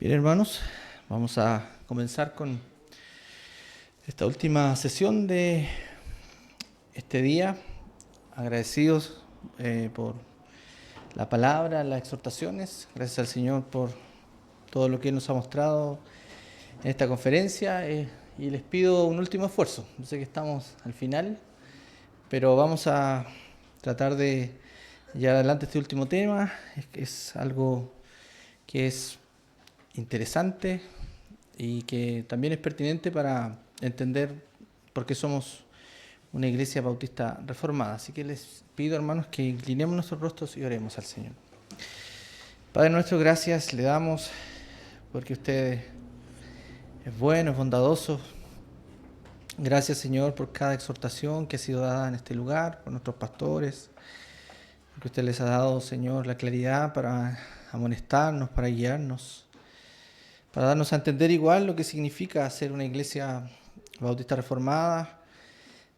Bien, hermanos, vamos a comenzar con esta última sesión de este día. Agradecidos por la palabra, las exhortaciones. Gracias al Señor por todo lo que Él nos ha mostrado en esta conferencia. Y les pido un último esfuerzo. Yo sé que estamos al final, pero vamos a tratar de llevar adelante este último tema. Es algo que es interesante y que también es pertinente para entender por qué somos una iglesia bautista reformada. Así que les pido, hermanos, que inclinemos nuestros rostros y oremos al Señor. Padre nuestro, gracias le damos porque usted es bueno, es bondadoso. Gracias, Señor, por cada exhortación que ha sido dada en este lugar, por nuestros pastores, porque usted les ha dado, Señor, la claridad para amonestarnos, para guiarnos, para darnos a entender igual lo que significa ser una iglesia bautista reformada,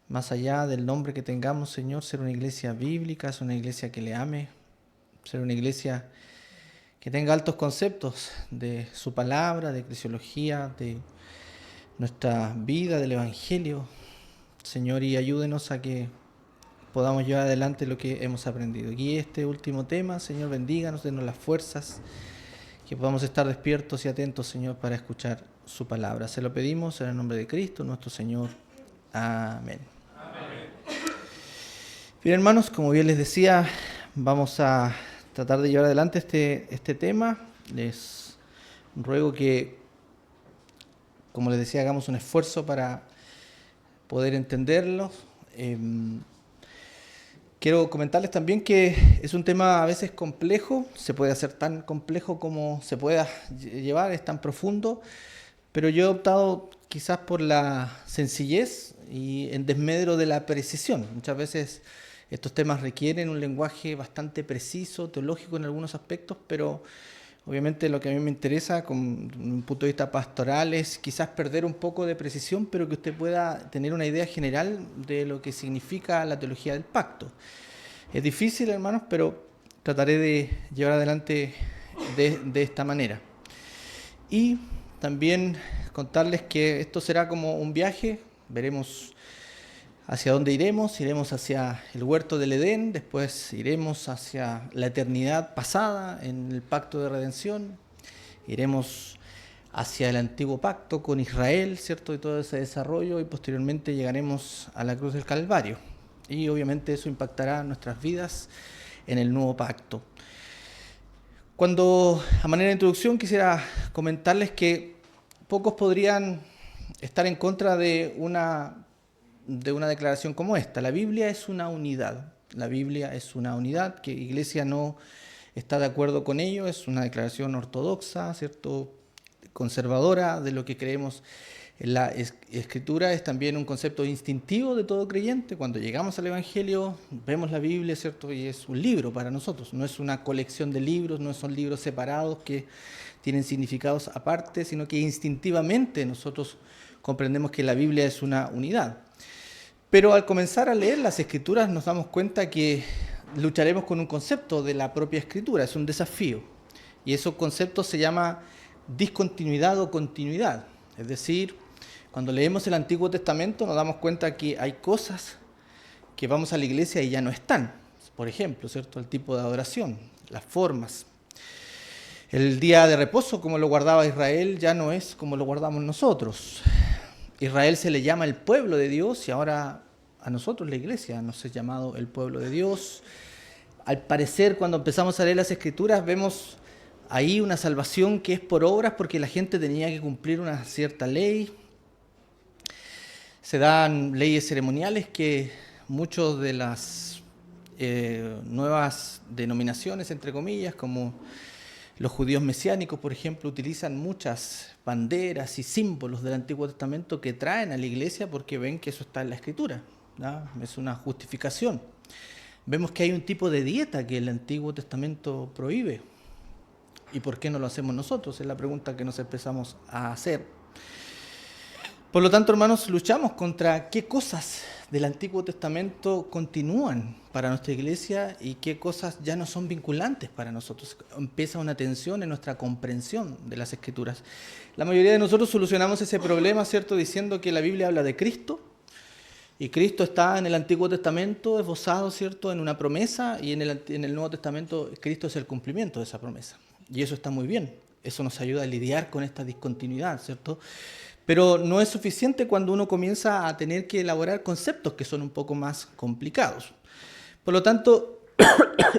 más allá del nombre que tengamos, Señor, ser una iglesia bíblica, ser una iglesia que le ame, ser una iglesia que tenga altos conceptos de su palabra, de eclesiología, de nuestra vida, del Evangelio, Señor, y ayúdenos a que podamos llevar adelante lo que hemos aprendido. Guíe este último tema, Señor, bendíganos, denos las fuerzas, que podamos estar despiertos y atentos, Señor, para escuchar su palabra. Se lo pedimos en el nombre de Cristo, nuestro Señor. Amén. Amén. Bien, hermanos, como bien les decía, vamos a tratar de llevar adelante este tema. Les ruego que, como les decía, hagamos un esfuerzo para poder entenderlo. Quiero comentarles también que es un tema a veces complejo, se puede hacer tan complejo como se pueda llevar, es tan profundo, pero yo he optado quizás por la sencillez y en desmedro de la precisión. Muchas veces estos temas requieren un lenguaje bastante preciso, teológico en algunos aspectos, pero obviamente lo que a mí me interesa con un punto de vista pastoral es quizás perder un poco de precisión, pero que usted pueda tener una idea general de lo que significa la teología del pacto. Es difícil, hermanos, pero trataré de llevar adelante de esta manera. Y también contarles que esto será como un viaje, veremos hacia dónde iremos hacia el huerto del Edén, después iremos hacia la eternidad pasada en el pacto de redención, iremos hacia el antiguo pacto con Israel, ¿cierto? Y todo ese desarrollo, y posteriormente llegaremos a la cruz del Calvario. Y obviamente eso impactará nuestras vidas en el nuevo pacto. Cuando, a manera de introducción, quisiera comentarles que pocos podrían estar en contra de una declaración como esta. La Biblia es una unidad. La Biblia es una unidad, que Iglesia no está de acuerdo con ello, es una declaración ortodoxa, ¿cierto?, conservadora de lo que creemos en la Escritura. Es también un concepto instintivo de todo creyente. Cuando llegamos al Evangelio, vemos la Biblia, ¿cierto?, y es un libro para nosotros, no es una colección de libros, no son libros separados que tienen significados aparte, sino que instintivamente nosotros comprendemos que la Biblia es una unidad. Pero al comenzar a leer las Escrituras nos damos cuenta que lucharemos con un concepto de la propia Escritura, es un desafío. Y ese concepto se llama discontinuidad o continuidad. Es decir, cuando leemos el Antiguo Testamento nos damos cuenta que hay cosas que vamos a la iglesia y ya no están. Por ejemplo, ¿cierto?, el tipo de adoración, las formas. El día de reposo, como lo guardaba Israel, ya no es como lo guardamos nosotros. Israel se le llama el pueblo de Dios y ahora a nosotros, la iglesia, nos es llamado el pueblo de Dios. Al parecer, cuando empezamos a leer las Escrituras, vemos ahí una salvación que es por obras porque la gente tenía que cumplir una cierta ley. Se dan leyes ceremoniales que muchos de las nuevas denominaciones, entre comillas, como los judíos mesiánicos, por ejemplo, utilizan muchas banderas y símbolos del Antiguo Testamento que traen a la iglesia porque ven que eso está en la Escritura, ¿no? Es una justificación. Vemos que hay un tipo de dieta que el Antiguo Testamento prohíbe. ¿Y por qué no lo hacemos nosotros? Es la pregunta que nos empezamos a hacer. Por lo tanto, hermanos, luchamos contra qué cosas del Antiguo Testamento continúan para nuestra iglesia y qué cosas ya no son vinculantes para nosotros. Empieza una tensión en nuestra comprensión de las Escrituras. La mayoría de nosotros solucionamos ese problema, ¿cierto?, diciendo que la Biblia habla de Cristo, y Cristo está en el Antiguo Testamento esbozado, ¿cierto?, en una promesa, y en el Nuevo Testamento Cristo es el cumplimiento de esa promesa. Y eso está muy bien. Eso nos ayuda a lidiar con esta discontinuidad, ¿cierto? Pero no es suficiente cuando uno comienza a tener que elaborar conceptos que son un poco más complicados. Por lo tanto,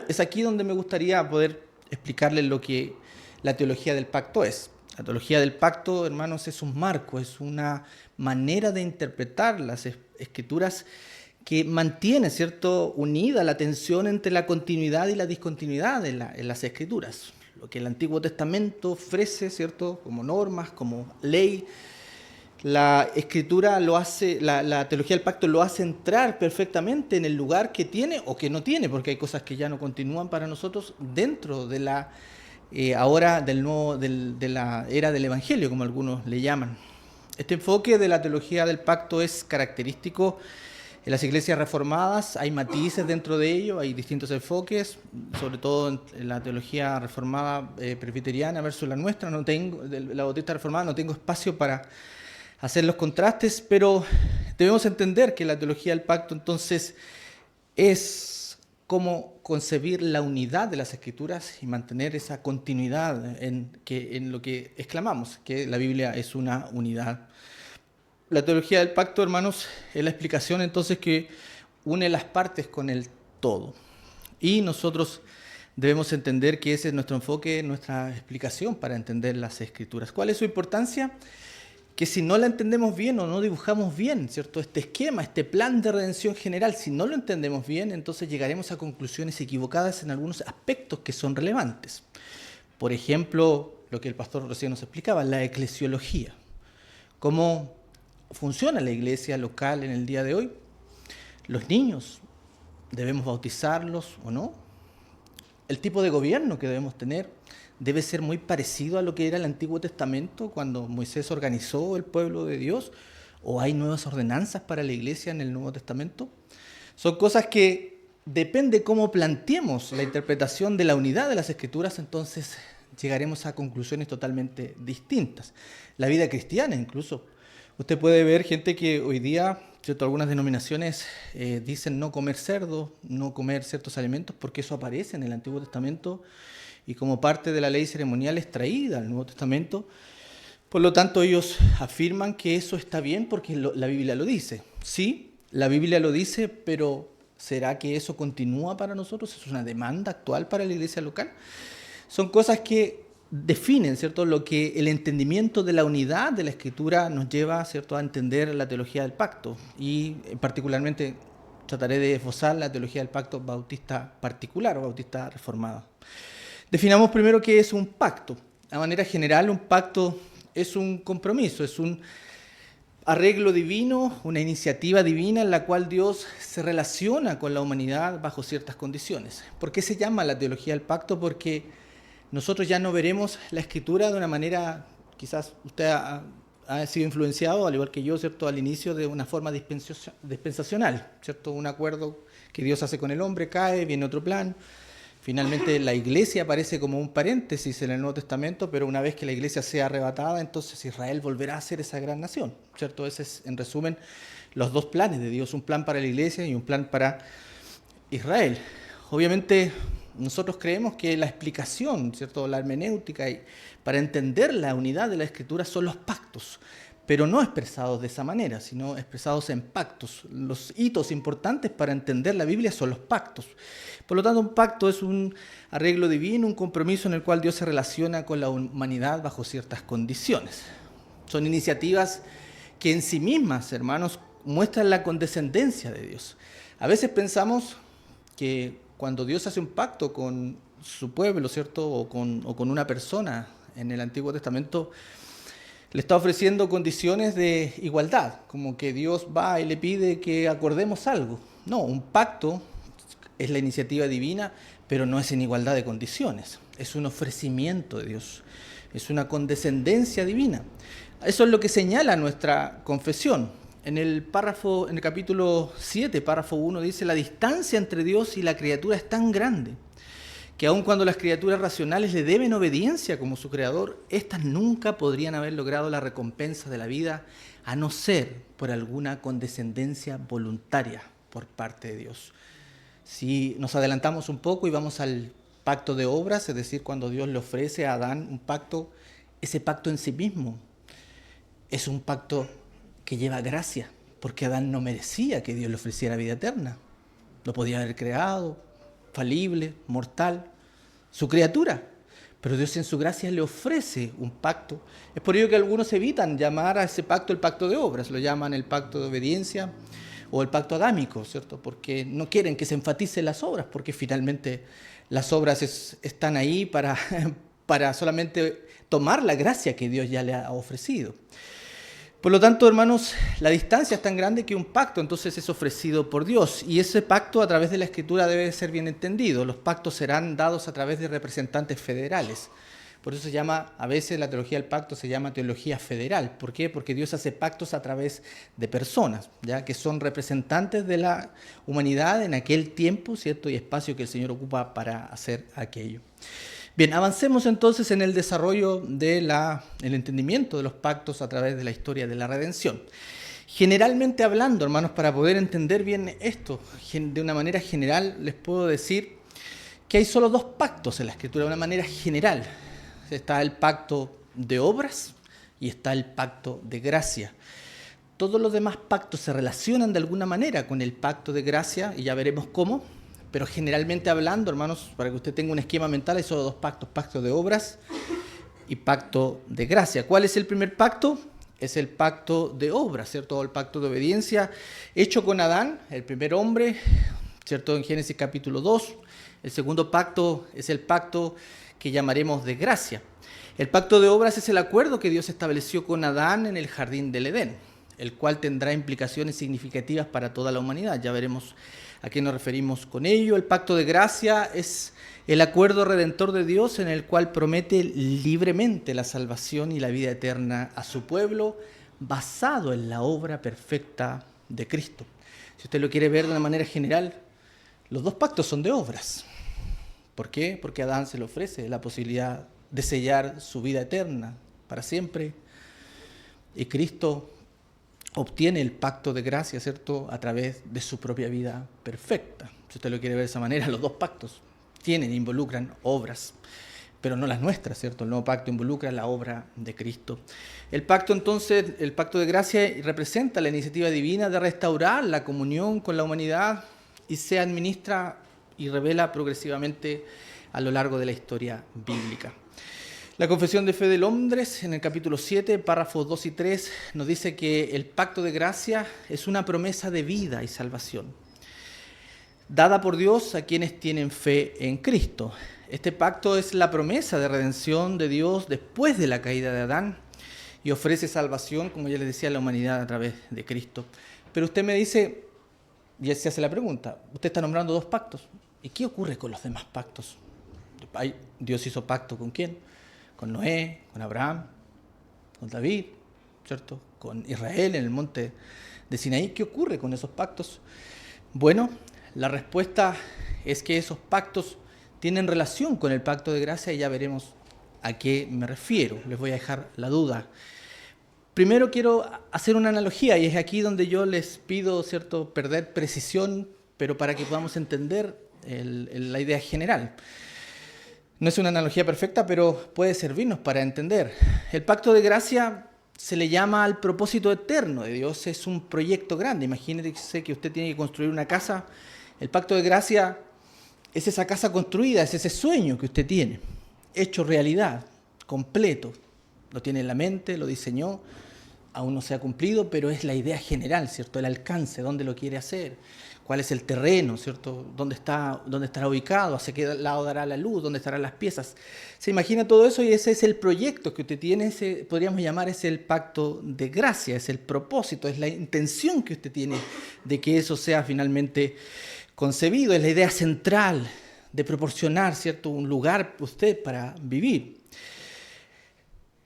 es aquí donde me gustaría poder explicarles lo que la teología del pacto es. La teología del pacto, hermanos, es un marco, es una manera de interpretar las escrituras que mantiene, ¿cierto?, unida la tensión entre la continuidad y la discontinuidad en las escrituras. Lo que el Antiguo Testamento ofrece, ¿cierto?, como normas, como ley, la escritura lo hace, la teología del pacto lo hace entrar perfectamente en el lugar que tiene o que no tiene, porque hay cosas que ya no continúan para nosotros dentro de la ahora de la era del Evangelio, como algunos le llaman. Este enfoque de la teología del pacto es característico en las iglesias reformadas. Hay matices dentro de ello, hay distintos enfoques, sobre todo en la teología reformada presbiteriana versus la nuestra. La bautista reformada, no tengo espacio para hacer los contrastes, pero debemos entender que la teología del pacto entonces es cómo concebir la unidad de las Escrituras y mantener esa continuidad en lo que exclamamos, que la Biblia es una unidad. La teología del pacto, hermanos, es la explicación entonces que une las partes con el todo. Y nosotros debemos entender que ese es nuestro enfoque, nuestra explicación para entender las Escrituras. ¿Cuál es su importancia? Que si no la entendemos bien o no dibujamos bien, ¿cierto?, este esquema, este plan de redención general, si no lo entendemos bien, entonces llegaremos a conclusiones equivocadas en algunos aspectos que son relevantes. Por ejemplo, lo que el pastor recién nos explicaba, la eclesiología. ¿Cómo funciona la iglesia local en el día de hoy? Los niños, ¿debemos bautizarlos o no? El tipo de gobierno que debemos tener debe ser muy parecido a lo que era el Antiguo Testamento cuando Moisés organizó el pueblo de Dios, o hay nuevas ordenanzas para la iglesia en el Nuevo Testamento. Son cosas que depende cómo planteemos la interpretación de la unidad de las Escrituras, entonces llegaremos a conclusiones totalmente distintas. La vida cristiana incluso. Usted puede ver gente que hoy día, ¿cierto?, algunas denominaciones dicen no comer cerdo, no comer ciertos alimentos, porque eso aparece en el Antiguo Testamento y como parte de la ley ceremonial es traída al Nuevo Testamento. Por lo tanto, ellos afirman que eso está bien porque la Biblia lo dice. Sí, la Biblia lo dice, pero ¿será que eso continúa para nosotros? ¿Es una demanda actual para la iglesia local? Son cosas que definen, ¿cierto?, lo que el entendimiento de la unidad de la Escritura nos lleva, ¿cierto?, a entender la teología del pacto. Y particularmente trataré de esbozar la teología del pacto bautista particular o bautista reformada. Definamos primero qué es un pacto. De manera general, un pacto es un compromiso, es un arreglo divino, una iniciativa divina en la cual Dios se relaciona con la humanidad bajo ciertas condiciones. ¿Por qué se llama la teología del pacto? Porque nosotros ya no veremos la Escritura de una manera, quizás usted ha sido influenciado, al igual que yo, ¿cierto?, al inicio de una forma dispensacional, ¿cierto? Un acuerdo que Dios hace con el hombre, cae, viene otro plan. Finalmente la iglesia aparece como un paréntesis en el Nuevo Testamento, pero una vez que la iglesia sea arrebatada, entonces Israel volverá a ser esa gran nación, ¿cierto? Ese es, en resumen, los dos planes de Dios, un plan para la iglesia y un plan para Israel. Obviamente nosotros creemos que la explicación, ¿cierto?, la hermenéutica para entender la unidad de la Escritura son los pactos, pero no expresados de esa manera, sino expresados en pactos. Los hitos importantes para entender la Biblia son los pactos. Por lo tanto, un pacto es un arreglo divino, un compromiso en el cual Dios se relaciona con la humanidad bajo ciertas condiciones. Son iniciativas que en sí mismas, hermanos, muestran la condescendencia de Dios. A veces pensamos que cuando Dios hace un pacto con su pueblo, ¿cierto?, o con una persona en el Antiguo Testamento, le está ofreciendo condiciones de igualdad, como que Dios va y le pide que acordemos algo. No, un pacto es la iniciativa divina, pero no es en igualdad de condiciones. Es un ofrecimiento de Dios, es una condescendencia divina. Eso es lo que señala nuestra confesión. en el capítulo 7, párrafo 1, dice: la distancia entre Dios y la criatura es tan grande que aun cuando las criaturas racionales le deben obediencia como su creador, éstas nunca podrían haber logrado la recompensa de la vida a no ser por alguna condescendencia voluntaria por parte de Dios. Si nos adelantamos un poco y vamos al pacto de obras, es decir, cuando Dios le ofrece a Adán un pacto, ese pacto en sí mismo es un pacto que lleva gracia, porque Adán no merecía que Dios le ofreciera vida eterna. Lo podía haber creado, falible, mortal, su criatura. Pero Dios en su gracia le ofrece un pacto. Es por ello que algunos evitan llamar a ese pacto el pacto de obras, lo llaman el pacto de obediencia o el pacto adámico, ¿cierto? Porque no quieren que se enfaticen las obras, porque finalmente las obras están ahí para solamente tomar la gracia que Dios ya le ha ofrecido. Por lo tanto, hermanos, la distancia es tan grande que un pacto entonces es ofrecido por Dios, y ese pacto a través de la Escritura debe ser bien entendido. Los pactos serán dados a través de representantes federales. Por eso se llama, a veces la teología del pacto se llama teología federal. ¿Por qué? Porque Dios hace pactos a través de personas, ya que son representantes de la humanidad en aquel tiempo, ¿cierto? Y espacio que el Señor ocupa para hacer aquello. Bien, avancemos entonces en el desarrollo del entendimiento de los pactos a través de la historia de la redención. Generalmente hablando, hermanos, para poder entender bien esto, de una manera general, les puedo decir que hay solo dos pactos en la Escritura, de una manera general. Está el pacto de obras y está el pacto de gracia. Todos los demás pactos se relacionan de alguna manera con el pacto de gracia, y ya veremos cómo. Pero generalmente hablando, hermanos, para que usted tenga un esquema mental, hay solo dos pactos: pacto de obras y pacto de gracia. ¿Cuál es el primer pacto? Es el pacto de obras, ¿cierto? El pacto de obediencia hecho con Adán, el primer hombre, ¿cierto? En Génesis capítulo 2. El segundo pacto es el pacto que llamaremos de gracia. El pacto de obras es el acuerdo que Dios estableció con Adán en el jardín del Edén, el cual tendrá implicaciones significativas para toda la humanidad. Ya veremos a qué nos referimos con ello. El pacto de gracia es el acuerdo redentor de Dios en el cual promete libremente la salvación y la vida eterna a su pueblo, basado en la obra perfecta de Cristo. Si usted lo quiere ver de una manera general, los dos pactos son de obras. ¿Por qué? Porque a Adán se le ofrece la posibilidad de sellar su vida eterna para siempre, y Cristo obtiene el pacto de gracia, ¿cierto?, a través de su propia vida perfecta. Si usted lo quiere ver de esa manera, los dos pactos involucran obras, pero no las nuestras, ¿cierto? El nuevo pacto involucra la obra de Cristo. El pacto, entonces, el pacto de gracia representa la iniciativa divina de restaurar la comunión con la humanidad, y se administra y revela progresivamente a lo largo de la historia bíblica. La Confesión de Fe de Londres, en el capítulo 7, párrafos 2 y 3, nos dice que el pacto de gracia es una promesa de vida y salvación, dada por Dios a quienes tienen fe en Cristo. Este pacto es la promesa de redención de Dios después de la caída de Adán, y ofrece salvación, como ya les decía, a la humanidad a través de Cristo. Pero usted me dice, y se hace la pregunta, usted está nombrando dos pactos, ¿y qué ocurre con los demás pactos? Dios hizo pacto ¿con quién? Con Noé, con Abraham, con David, ¿cierto? Con Israel en el monte de Sinaí. ¿Qué ocurre con esos pactos? Bueno, la respuesta es que esos pactos tienen relación con el pacto de gracia, y ya veremos a qué me refiero. Les voy a dejar la duda. Primero quiero hacer una analogía, y es aquí donde yo les pido, ¿cierto?, perder precisión, pero para que podamos entender la idea general. No es una analogía perfecta, pero puede servirnos para entender. El pacto de gracia se le llama al propósito eterno de Dios. Es un proyecto grande. Imagínese que usted tiene que construir una casa. El pacto de gracia es esa casa construida, es ese sueño que usted tiene, hecho realidad, completo. Lo tiene en la mente, lo diseñó, aún no se ha cumplido, pero es la idea general, ¿cierto? El alcance, dónde lo quiere hacer, cuál es el terreno, ¿cierto? ¿Dónde estará ubicado? ¿Hacia qué lado dará la luz? ¿Dónde estarán las piezas? Se imagina todo eso, y ese es el proyecto que usted tiene, podríamos llamar, es el pacto de gracia, es el propósito, es la intención que usted tiene de que eso sea finalmente concebido, es la idea central de proporcionar, ¿cierto?, un lugar para usted para vivir.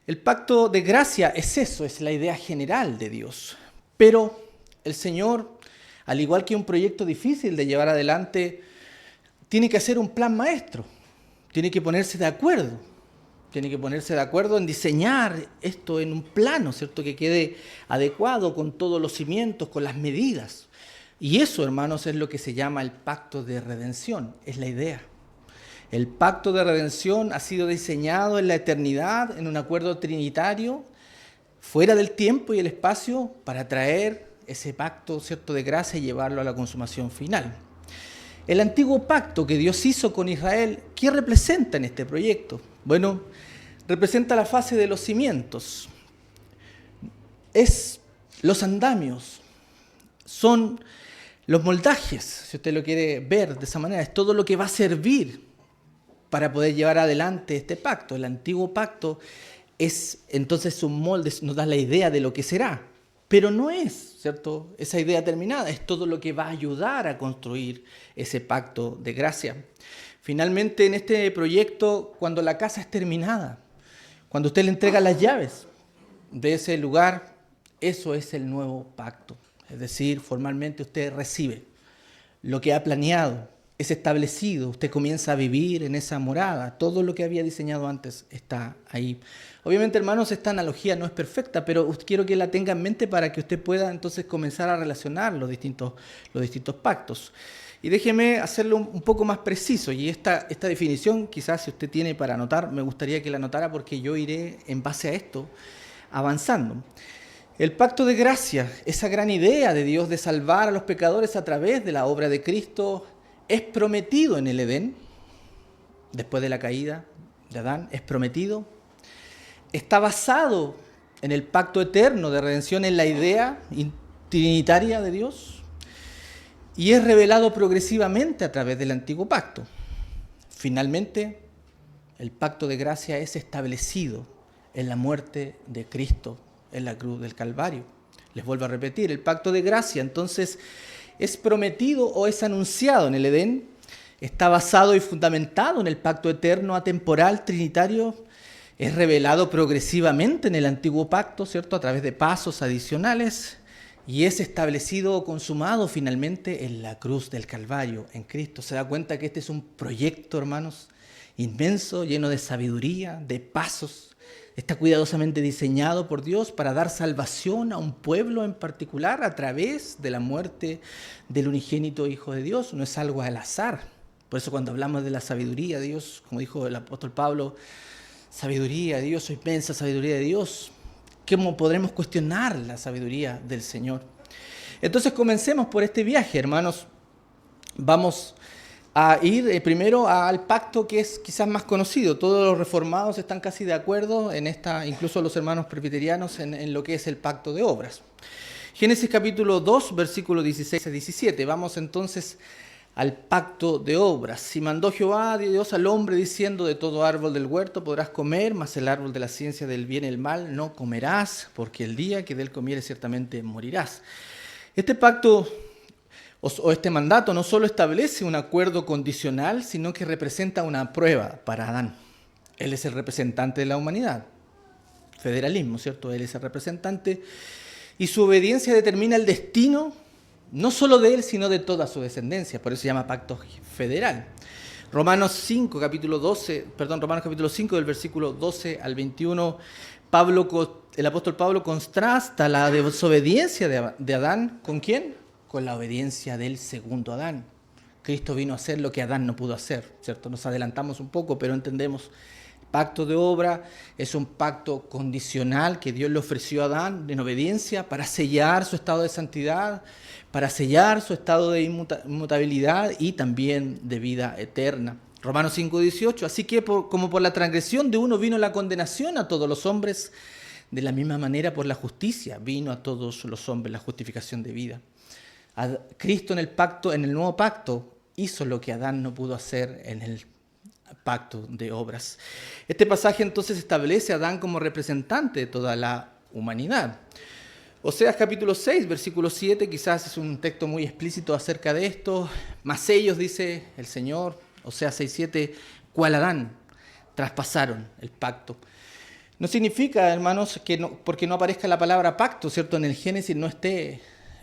El pacto de gracia es eso, es la idea general de Dios, pero el Señor, al igual que un proyecto difícil de llevar adelante, tiene que hacer un plan maestro, tiene que ponerse de acuerdo. Tiene que ponerse de acuerdo en diseñar esto en un plano, ¿cierto? Que quede adecuado con todos los cimientos, con las medidas. Y eso, hermanos, es lo que se llama el pacto de redención, es la idea. El pacto de redención ha sido diseñado en la eternidad, en un acuerdo trinitario, fuera del tiempo y el espacio, para traer ese pacto, ¿cierto?, de gracia y llevarlo a la consumación final. El antiguo pacto que Dios hizo con Israel, ¿qué representa en este proyecto? Bueno, representa la fase de los cimientos. Es los andamios, son los moldajes, si usted lo quiere ver de esa manera, es todo lo que va a servir para poder llevar adelante este pacto. El antiguo pacto es entonces un molde, nos da la idea de lo que será, pero no es, ¿cierto?, esa idea terminada, es todo lo que va a ayudar a construir ese pacto de gracia. Finalmente, en este proyecto, cuando la casa es terminada, cuando usted le entrega las llaves de ese lugar, eso es el nuevo pacto. Es decir, formalmente usted recibe lo que ha planeado, es establecido, usted comienza a vivir en esa morada, todo lo que había diseñado antes está ahí. Obviamente, hermanos, esta analogía no es perfecta, pero quiero que la tenga en mente para que usted pueda entonces comenzar a relacionar los distintos pactos. Y déjeme hacerlo un poco más preciso, y esta definición quizás si usted tiene para anotar, me gustaría que la anotara porque yo iré en base a esto avanzando. El pacto de gracia, esa gran idea de Dios de salvar a los pecadores a través de la obra de Cristo, es prometido en el Edén, después de la caída de Adán, es prometido. Está basado en el pacto eterno de redención, en la idea trinitaria de Dios, y es revelado progresivamente a través del antiguo pacto. Finalmente, el pacto de gracia es establecido en la muerte de Cristo en la cruz del Calvario. Les vuelvo a repetir, el pacto de gracia entonces es prometido o es anunciado en el Edén, está basado y fundamentado en el pacto eterno, atemporal, trinitario, es revelado progresivamente en el antiguo pacto, ¿cierto?, a través de pasos adicionales, y es establecido o consumado finalmente en la cruz del Calvario, en Cristo. ¿Se da cuenta que este es un proyecto, hermanos, inmenso, lleno de sabiduría, de pasos? Está cuidadosamente diseñado por Dios para dar salvación a un pueblo en particular a través de la muerte del unigénito Hijo de Dios. No es algo al azar. Por eso cuando hablamos de la sabiduría de Dios, como dijo el apóstol Pablo, sabiduría de Dios o inmensa sabiduría de Dios, ¿cómo podremos cuestionar la sabiduría del Señor? Entonces comencemos por este viaje, hermanos. Vamos a ir primero al pacto que es quizás más conocido. Todos los reformados están casi de acuerdo en esta, incluso los hermanos presbiterianos, en lo que es el pacto de obras. Génesis capítulo 2, versículos 16 a 17. Vamos entonces al pacto de obras. Y mandó Jehová Dios al hombre diciendo: de todo árbol del huerto podrás comer, mas el árbol de la ciencia del bien y el mal no comerás, porque el día que de él comieres ciertamente morirás. Este pacto o este mandato no solo establece un acuerdo condicional, sino que representa una prueba para Adán. Él es el representante de la humanidad. Federalismo, ¿cierto? Él es el representante y su obediencia determina el destino no solo de él, sino de toda su descendencia. Por eso se llama pacto federal. Romanos capítulo 5, del versículo 12 al 21, el apóstol Pablo contrasta la desobediencia de Adán, ¿con quién? Con la obediencia del segundo Adán. Cristo vino a hacer lo que Adán no pudo hacer, ¿cierto? Nos adelantamos un poco, pero entendemos. El pacto de obra es un pacto condicional que Dios le ofreció a Adán en obediencia para sellar su estado de santidad, para sellar su estado de inmutabilidad y también de vida eterna. Romanos 5:18, así que como por la transgresión de uno vino la condenación a todos los hombres, de la misma manera por la justicia vino a todos los hombres la justificación de vida. Cristo en el nuevo pacto, hizo lo que Adán no pudo hacer en el pacto de obras. Este pasaje entonces establece a Adán como representante de toda la humanidad. Oseas capítulo 6, versículo 7, quizás es un texto muy explícito acerca de esto. Mas ellos, dice el Señor, Oseas 6, 7, ¿cuál Adán? Traspasaron el pacto. No significa, hermanos, que porque no aparezca la palabra pacto, ¿cierto? En el Génesis no esté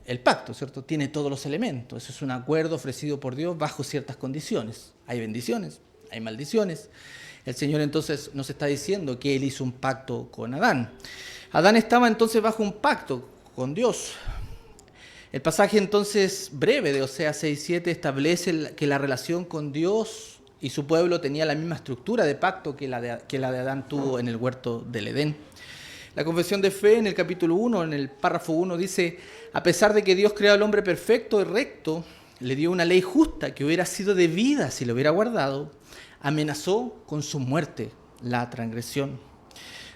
el pacto, ¿cierto? Tiene todos los elementos. Eso es un acuerdo ofrecido por Dios bajo ciertas condiciones. Hay bendiciones, hay maldiciones. El Señor entonces nos está diciendo que Él hizo un pacto con Adán. Adán estaba entonces bajo un pacto con Dios. El pasaje entonces breve de Oseas 6:7 establece que la relación con Dios y su pueblo tenía la misma estructura de pacto que la de Adán tuvo en el huerto del Edén. La confesión de fe en el capítulo 1, en el párrafo 1, dice: a pesar de que Dios creó al hombre perfecto y recto, le dio una ley justa que hubiera sido debida si lo hubiera guardado, amenazó con su muerte la transgresión.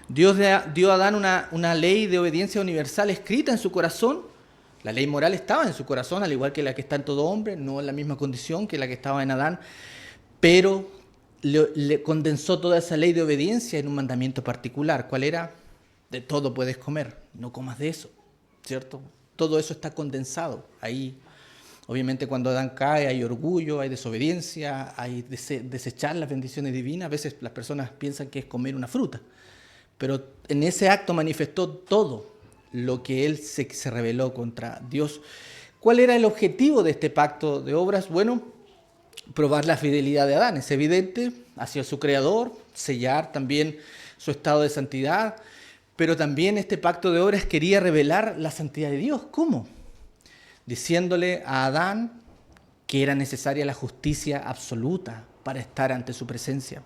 Dios dio a Adán una ley de obediencia universal escrita en su corazón. La ley moral estaba en su corazón, al igual que la que está en todo hombre, no en la misma condición que la que estaba en Adán, pero le condensó toda esa ley de obediencia en un mandamiento particular. ¿Cuál era? De todo puedes comer, no comas de eso, ¿cierto? Todo eso está condensado ahí. Obviamente cuando Adán cae hay orgullo, hay desobediencia, hay desechar las bendiciones divinas. A veces las personas piensan que es comer una fruta, pero en ese acto manifestó todo lo que él se rebeló contra Dios. ¿Cuál era el objetivo de este pacto de obras? Bueno, probar la fidelidad de Adán, es evidente, hacia su creador, sellar también su estado de santidad, pero también este pacto de obras quería revelar la santidad de Dios. ¿Cómo? Diciéndole a Adán que era necesaria la justicia absoluta para estar ante su presencia.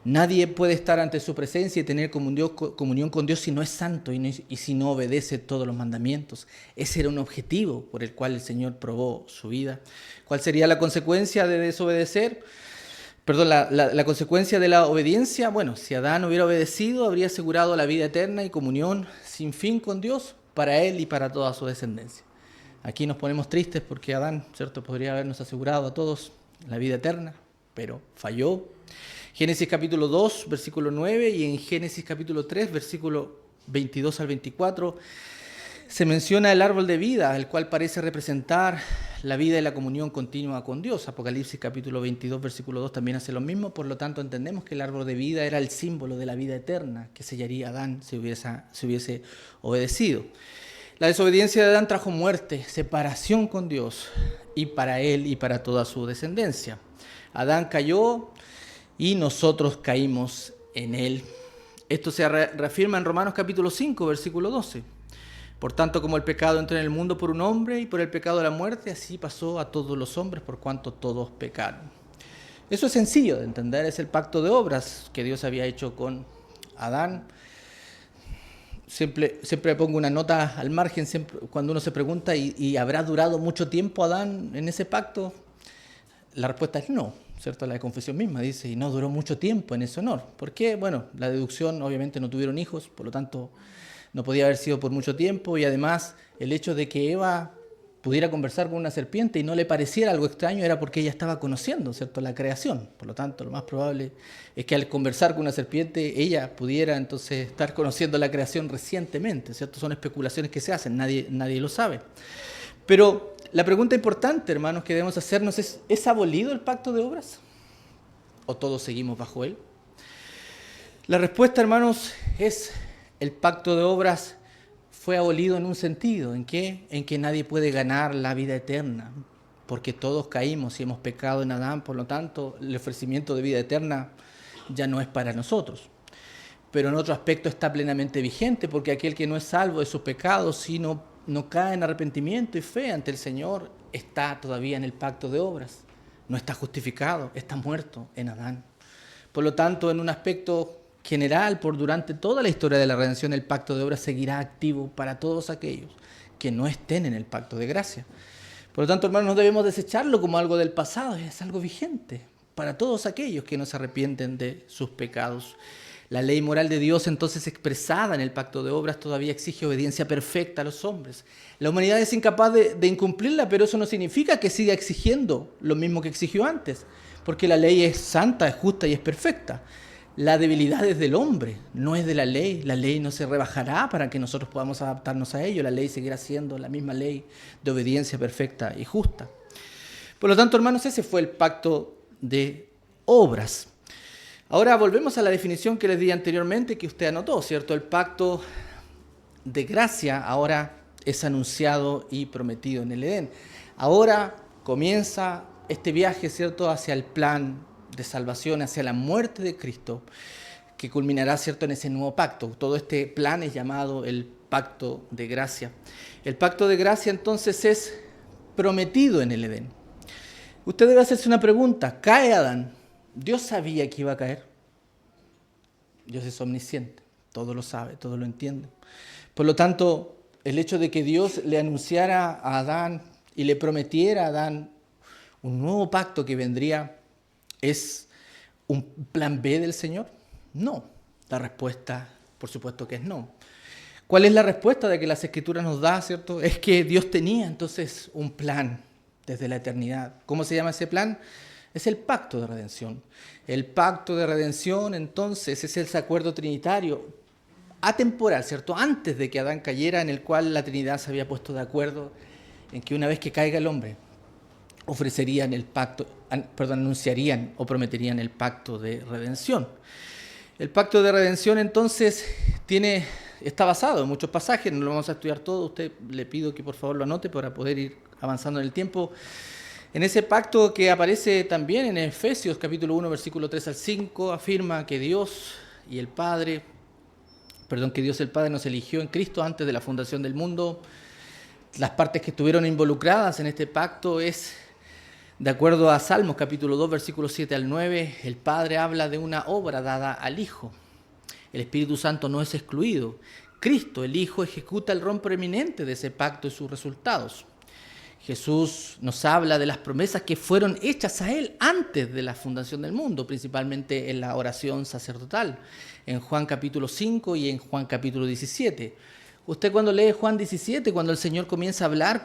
Nadie puede estar ante su presencia y tener comunión con Dios si no es santo y si no obedece todos los mandamientos. Ese era un objetivo por el cual el Señor probó su vida. ¿Cuál sería la consecuencia de desobedecer? La consecuencia de la obediencia. Bueno, si Adán hubiera obedecido, habría asegurado la vida eterna y comunión sin fin con Dios para él y para toda su descendencia. Aquí nos ponemos tristes porque Adán, ¿cierto?, podría habernos asegurado a todos la vida eterna, pero falló. Génesis capítulo 2, versículo 9, y en Génesis capítulo 3, versículo 22 al 24, se menciona el árbol de vida, el cual parece representar la vida y la comunión continua con Dios. Apocalipsis capítulo 22, versículo 2 también hace lo mismo, por lo tanto entendemos que el árbol de vida era el símbolo de la vida eterna que sellaría Adán si hubiese obedecido. La desobediencia de Adán trajo muerte, separación con Dios, y para él y para toda su descendencia. Adán cayó y nosotros caímos en él. Esto se reafirma en Romanos capítulo 5, versículo 12. Por tanto, como el pecado entró en el mundo por un hombre y por el pecado de la muerte, así pasó a todos los hombres por cuanto todos pecaron. Eso es sencillo de entender, es el pacto de obras que Dios había hecho con Adán. Siempre pongo una nota al margen cuando uno se pregunta, ¿y habrá durado mucho tiempo Adán en ese pacto? La respuesta es no, ¿cierto? La confesión misma dice, y no duró mucho tiempo en ese honor. ¿Por qué? Bueno, la deducción, obviamente no tuvieron hijos, por lo tanto no podía haber sido por mucho tiempo, y además el hecho de que Eva pudiera conversar con una serpiente y no le pareciera algo extraño era porque ella estaba conociendo, ¿cierto?, la creación. Por lo tanto, lo más probable es que al conversar con una serpiente ella pudiera entonces estar conociendo la creación recientemente, ¿cierto? Son especulaciones que se hacen, nadie lo sabe. Pero la pregunta importante, hermanos, que debemos hacernos ¿es abolido el pacto de obras? ¿O todos seguimos bajo él? La respuesta, hermanos, es el pacto de obras fue abolido en un sentido. ¿En qué? En que nadie puede ganar la vida eterna, porque todos caímos y hemos pecado en Adán, por lo tanto, el ofrecimiento de vida eterna ya no es para nosotros. Pero en otro aspecto está plenamente vigente, porque aquel que no es salvo de sus pecados, si no cae en arrepentimiento y fe ante el Señor, está todavía en el pacto de obras. No está justificado, está muerto en Adán. Por lo tanto, en un aspecto general, durante toda la historia de la redención, el pacto de obras seguirá activo para todos aquellos que no estén en el pacto de gracia. Por lo tanto, hermanos, no debemos desecharlo como algo del pasado, es algo vigente para todos aquellos que no se arrepienten de sus pecados. La ley moral de Dios, entonces expresada en el pacto de obras, todavía exige obediencia perfecta a los hombres. La humanidad es incapaz de incumplirla, pero eso no significa que siga exigiendo lo mismo que exigió antes, porque la ley es santa, es justa y es perfecta. La debilidad es del hombre, no es de la ley. La ley no se rebajará para que nosotros podamos adaptarnos a ello. La ley seguirá siendo la misma ley de obediencia perfecta y justa. Por lo tanto, hermanos, ese fue el pacto de obras. Ahora volvemos a la definición que les di anteriormente, que usted anotó, ¿cierto? El pacto de gracia ahora es anunciado y prometido en el Edén. Ahora comienza este viaje, ¿cierto?, hacia el plan de salvación, hacia la muerte de Cristo, que culminará, ¿cierto?, en ese nuevo pacto. Todo este plan es llamado el pacto de gracia. El pacto de gracia entonces es prometido en el Edén. Usted debe hacerse una pregunta. ¿Cae Adán? ¿Dios sabía que iba a caer? Dios es omnisciente, todo lo sabe, todo lo entiende. Por lo tanto, el hecho de que Dios le anunciara a Adán y le prometiera a Adán un nuevo pacto que vendría, ¿es un plan B del Señor? No. La respuesta, por supuesto que es no. ¿Cuál es la respuesta de que las Escrituras nos da, cierto? Es que Dios tenía entonces un plan desde la eternidad. ¿Cómo se llama ese plan? Es el pacto de redención. El pacto de redención, entonces, es ese acuerdo trinitario atemporal, ¿cierto? Antes de que Adán cayera, en el cual la Trinidad se había puesto de acuerdo en que una vez que caiga el hombre, ofrecerían el pacto, anunciarían o prometerían el pacto de redención. El pacto de redención, entonces, está basado en muchos pasajes, no lo vamos a estudiar todo, usted le pido que por favor lo anote para poder ir avanzando en el tiempo. En ese pacto que aparece también en Efesios capítulo 1, versículo 3 al 5, afirma que Dios el Padre nos eligió en Cristo antes de la fundación del mundo. Las partes que estuvieron involucradas en este pacto es, de acuerdo a Salmos capítulo 2, versículos 7 al 9, el Padre habla de una obra dada al Hijo. El Espíritu Santo no es excluido. Cristo, el Hijo, ejecuta el rol preeminente de ese pacto y sus resultados. Jesús nos habla de las promesas que fueron hechas a Él antes de la fundación del mundo, principalmente en la oración sacerdotal, en Juan capítulo 5 y en Juan capítulo 17. Usted cuando lee Juan 17, cuando el Señor comienza a hablar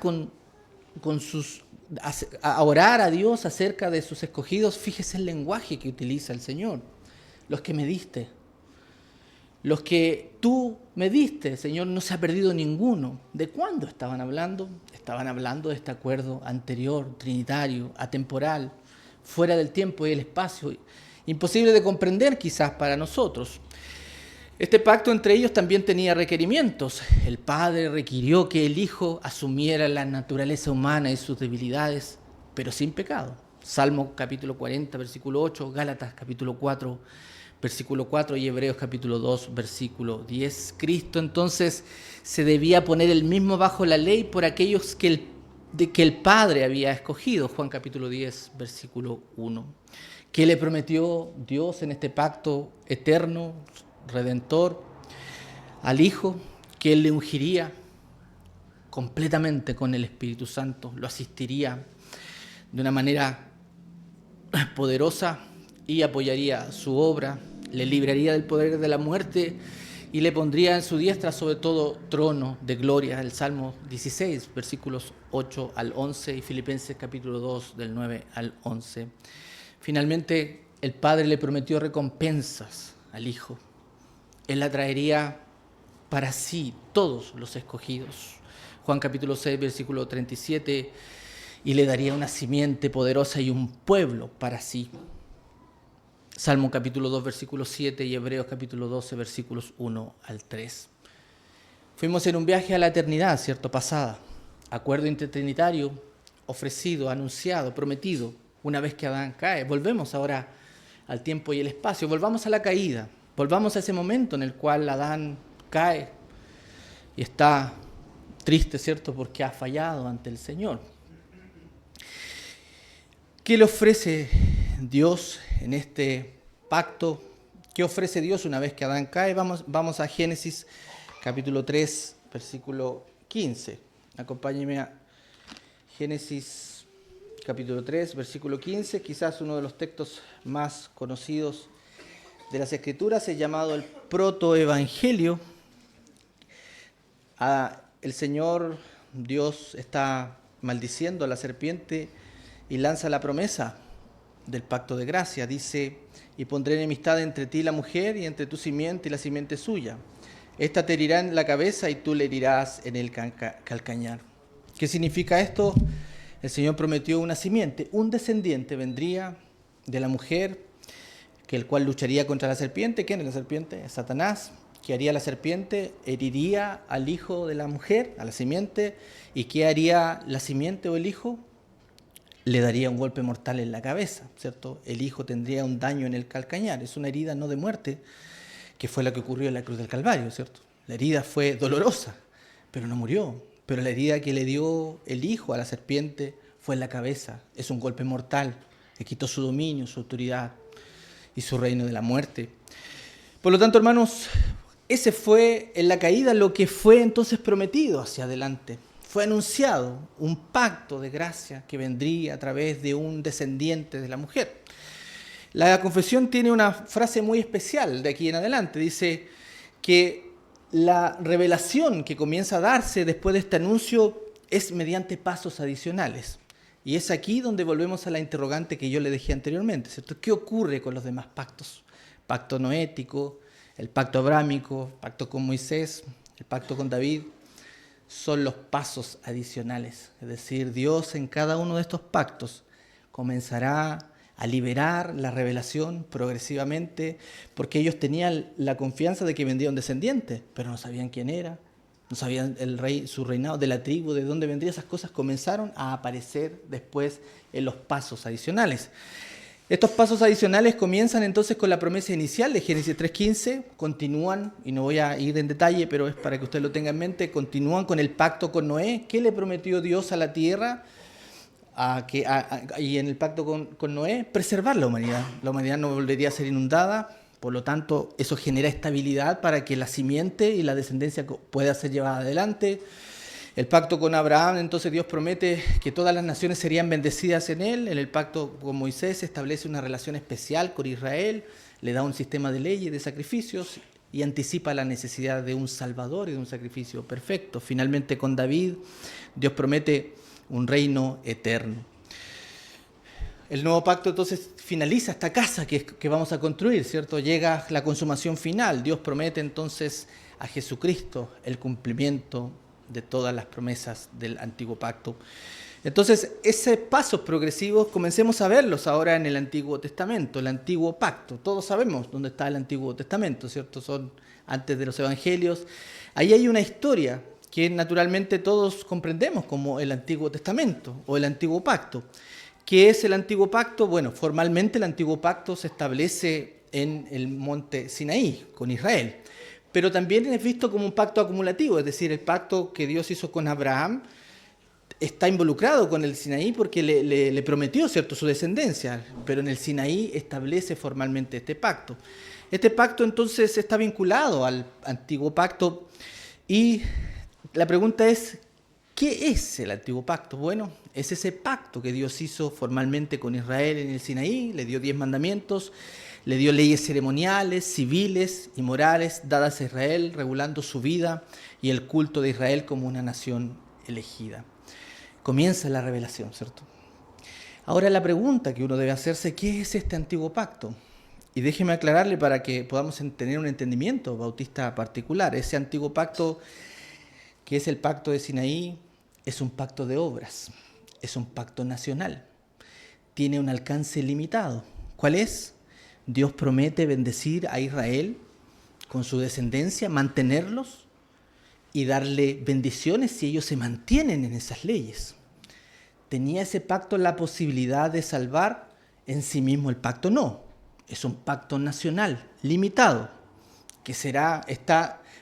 a orar a Dios acerca de sus escogidos, fíjese el lenguaje que utiliza el Señor. Los que me diste. Los que tú me diste, Señor, no se ha perdido ninguno. ¿De cuándo estaban hablando? Estaban hablando de este acuerdo anterior, trinitario, atemporal, fuera del tiempo y el espacio, imposible de comprender quizás para nosotros. Este pacto entre ellos también tenía requerimientos. El Padre requirió que el Hijo asumiera la naturaleza humana y sus debilidades, pero sin pecado. Salmo capítulo 40, versículo 8, Gálatas capítulo 4, versículo 4 y Hebreos capítulo 2, versículo 10. Cristo entonces se debía poner él mismo bajo la ley por aquellos que el Padre había escogido. Juan capítulo 10, versículo 1. ¿Qué le prometió Dios en este pacto eterno, redentor, al Hijo? Que Él le ungiría completamente con el Espíritu Santo, lo asistiría de una manera poderosa y apoyaría su obra, le libraría del poder de la muerte y le pondría en su diestra sobre todo trono de gloria. El Salmo 16, versículos 8 al 11 y Filipenses capítulo 2 del 9 al 11. Finalmente, el Padre le prometió recompensas al Hijo. Él atraería para sí todos los escogidos. Juan capítulo 6, versículo 37, y le daría una simiente poderosa y un pueblo para sí. Salmo capítulo 2, versículo 7 y Hebreos capítulo 12, versículos 1 al 3. Fuimos en un viaje a la eternidad, ¿cierto? Pasada. Acuerdo intertrinitario, ofrecido, anunciado, prometido, una vez que Adán cae. Volvemos ahora al tiempo y el espacio, volvamos a la caída, volvamos a ese momento en el cual Adán cae y está triste, ¿cierto? Porque ha fallado ante el Señor. ¿Qué le ofrece Dios en este pacto? ¿Qué ofrece Dios una vez que Adán cae? Vamos a Génesis capítulo 3, versículo 15. Acompáñeme a Génesis capítulo 3, versículo 15, quizás uno de los textos más conocidos de las Escrituras, es llamado el protoevangelio. El Señor Dios está maldiciendo a la serpiente y lanza la promesa del pacto de gracia. Dice: y pondré enemistad entre ti y la mujer, y entre tu simiente y la simiente suya. Esta te herirá en la cabeza y tú le herirás en el calcañar. ¿Qué significa esto? El Señor prometió una simiente, un descendiente vendría de la mujer, el cual lucharía contra la serpiente. ¿Quién es la serpiente? Es Satanás, ¿Qué haría la serpiente? Heriría al hijo de la mujer, a la simiente. ¿Y qué haría la simiente o el hijo? Le daría un golpe mortal en la cabeza, ¿cierto? El hijo tendría un daño en el calcañar. Es una herida no de muerte, que fue la que ocurrió en la cruz del Calvario, ¿cierto? La herida fue dolorosa, pero no murió. Pero la herida que le dio el hijo a la serpiente fue en la cabeza. Es un golpe mortal. Le quitó su dominio, su autoridad y su reino de la muerte. Por lo tanto, hermanos, ese fue en la caída lo que fue entonces prometido hacia adelante. Fue anunciado un pacto de gracia que vendría a través de un descendiente de la mujer. La confesión tiene una frase muy especial de aquí en adelante. Dice que la revelación que comienza a darse después de este anuncio es mediante pasos adicionales. Y es aquí donde volvemos a la interrogante que yo le dejé anteriormente, ¿cierto? ¿Qué ocurre con los demás pactos? Pacto noético, el pacto abrámico, pacto con Moisés, el pacto con David, son los pasos adicionales. Es decir, Dios en cada uno de estos pactos comenzará a liberar la revelación progresivamente, porque ellos tenían la confianza de que vendría un descendiente, pero no sabían quién era, no sabían el rey, su reinado, de la tribu, de dónde vendría. Esas cosas comenzaron a aparecer después en los pasos adicionales. Estos pasos adicionales comienzan entonces con la promesa inicial de Génesis 3:15, continúan, y no voy a ir en detalle, pero es para que usted lo tenga en mente, continúan con el pacto con Noé. ¿Qué le prometió Dios a la tierra? Y en el pacto con Noé, preservar la humanidad. La humanidad no volvería a ser inundada, por lo tanto, eso genera estabilidad para que la simiente y la descendencia pueda ser llevada adelante. El pacto con Abraham, entonces Dios promete que todas las naciones serían bendecidas en él. En el pacto con Moisés se establece una relación especial con Israel, le da un sistema de leyes, de sacrificios y anticipa la necesidad de un salvador y de un sacrificio perfecto. Finalmente con David, Dios promete un reino eterno. El nuevo pacto entonces finaliza esta casa que vamos a construir, ¿cierto? Llega la consumación final. Dios promete entonces a Jesucristo el cumplimiento de todas las promesas del antiguo pacto. Entonces, esos pasos progresivos comencemos a verlos ahora en el Antiguo Testamento, el Antiguo Pacto. Todos sabemos dónde está el Antiguo Testamento, ¿cierto? Son antes de los Evangelios. Ahí hay una historia que naturalmente todos comprendemos como el Antiguo Testamento o el Antiguo Pacto. ¿Qué es el Antiguo Pacto? Bueno, formalmente el Antiguo Pacto se establece en el monte Sinaí con Israel, pero también es visto como un pacto acumulativo, es decir, el pacto que Dios hizo con Abraham está involucrado con el Sinaí porque le prometió, ¿cierto?, su descendencia, pero en el Sinaí establece formalmente este pacto. Este pacto entonces está vinculado al Antiguo Pacto y la pregunta es, ¿qué es el Antiguo Pacto? Bueno, es ese pacto que Dios hizo formalmente con Israel en el Sinaí, le dio 10 mandamientos, le dio leyes ceremoniales, civiles y morales dadas a Israel, regulando su vida y el culto de Israel como una nación elegida. Comienza la revelación, ¿cierto? Ahora la pregunta que uno debe hacerse, ¿qué es este Antiguo Pacto? Y déjeme aclararle para que podamos tener un entendimiento bautista particular. Ese Antiguo Pacto, que es el pacto de Sinaí, es un pacto de obras, es un pacto nacional, tiene un alcance limitado. ¿Cuál es? Dios promete bendecir a Israel con su descendencia, mantenerlos y darle bendiciones si ellos se mantienen en esas leyes. ¿Tenía ese pacto la posibilidad de salvar? En sí mismo el pacto no, es un pacto nacional, limitado, que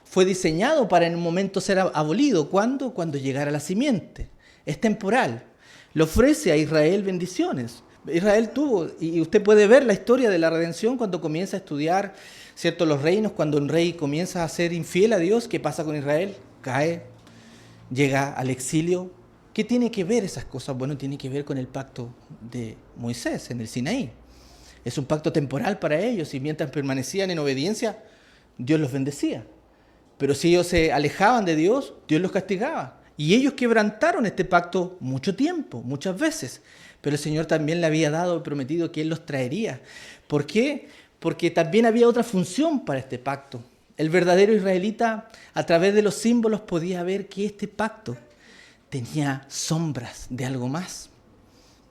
fue diseñado para en un momento ser abolido. ¿Cuándo? Cuando llegara la simiente. Es temporal. Le ofrece a Israel bendiciones. Israel tuvo, y usted puede ver la historia de la redención cuando comienza a estudiar, ¿cierto?, los reinos, cuando un rey comienza a ser infiel a Dios. ¿Qué pasa con Israel? Cae, llega al exilio. ¿Qué tiene que ver esas cosas? Bueno, tiene que ver con el pacto de Moisés en el Sinaí. Es un pacto temporal para ellos y mientras permanecían en obediencia, Dios los bendecía. Pero si ellos se alejaban de Dios, Dios los castigaba. Y ellos quebrantaron este pacto mucho tiempo, muchas veces. Pero el Señor también le había dado y prometido que Él los traería. ¿Por qué? Porque también había otra función para este pacto. El verdadero israelita, a través de los símbolos, podía ver que este pacto tenía sombras de algo más.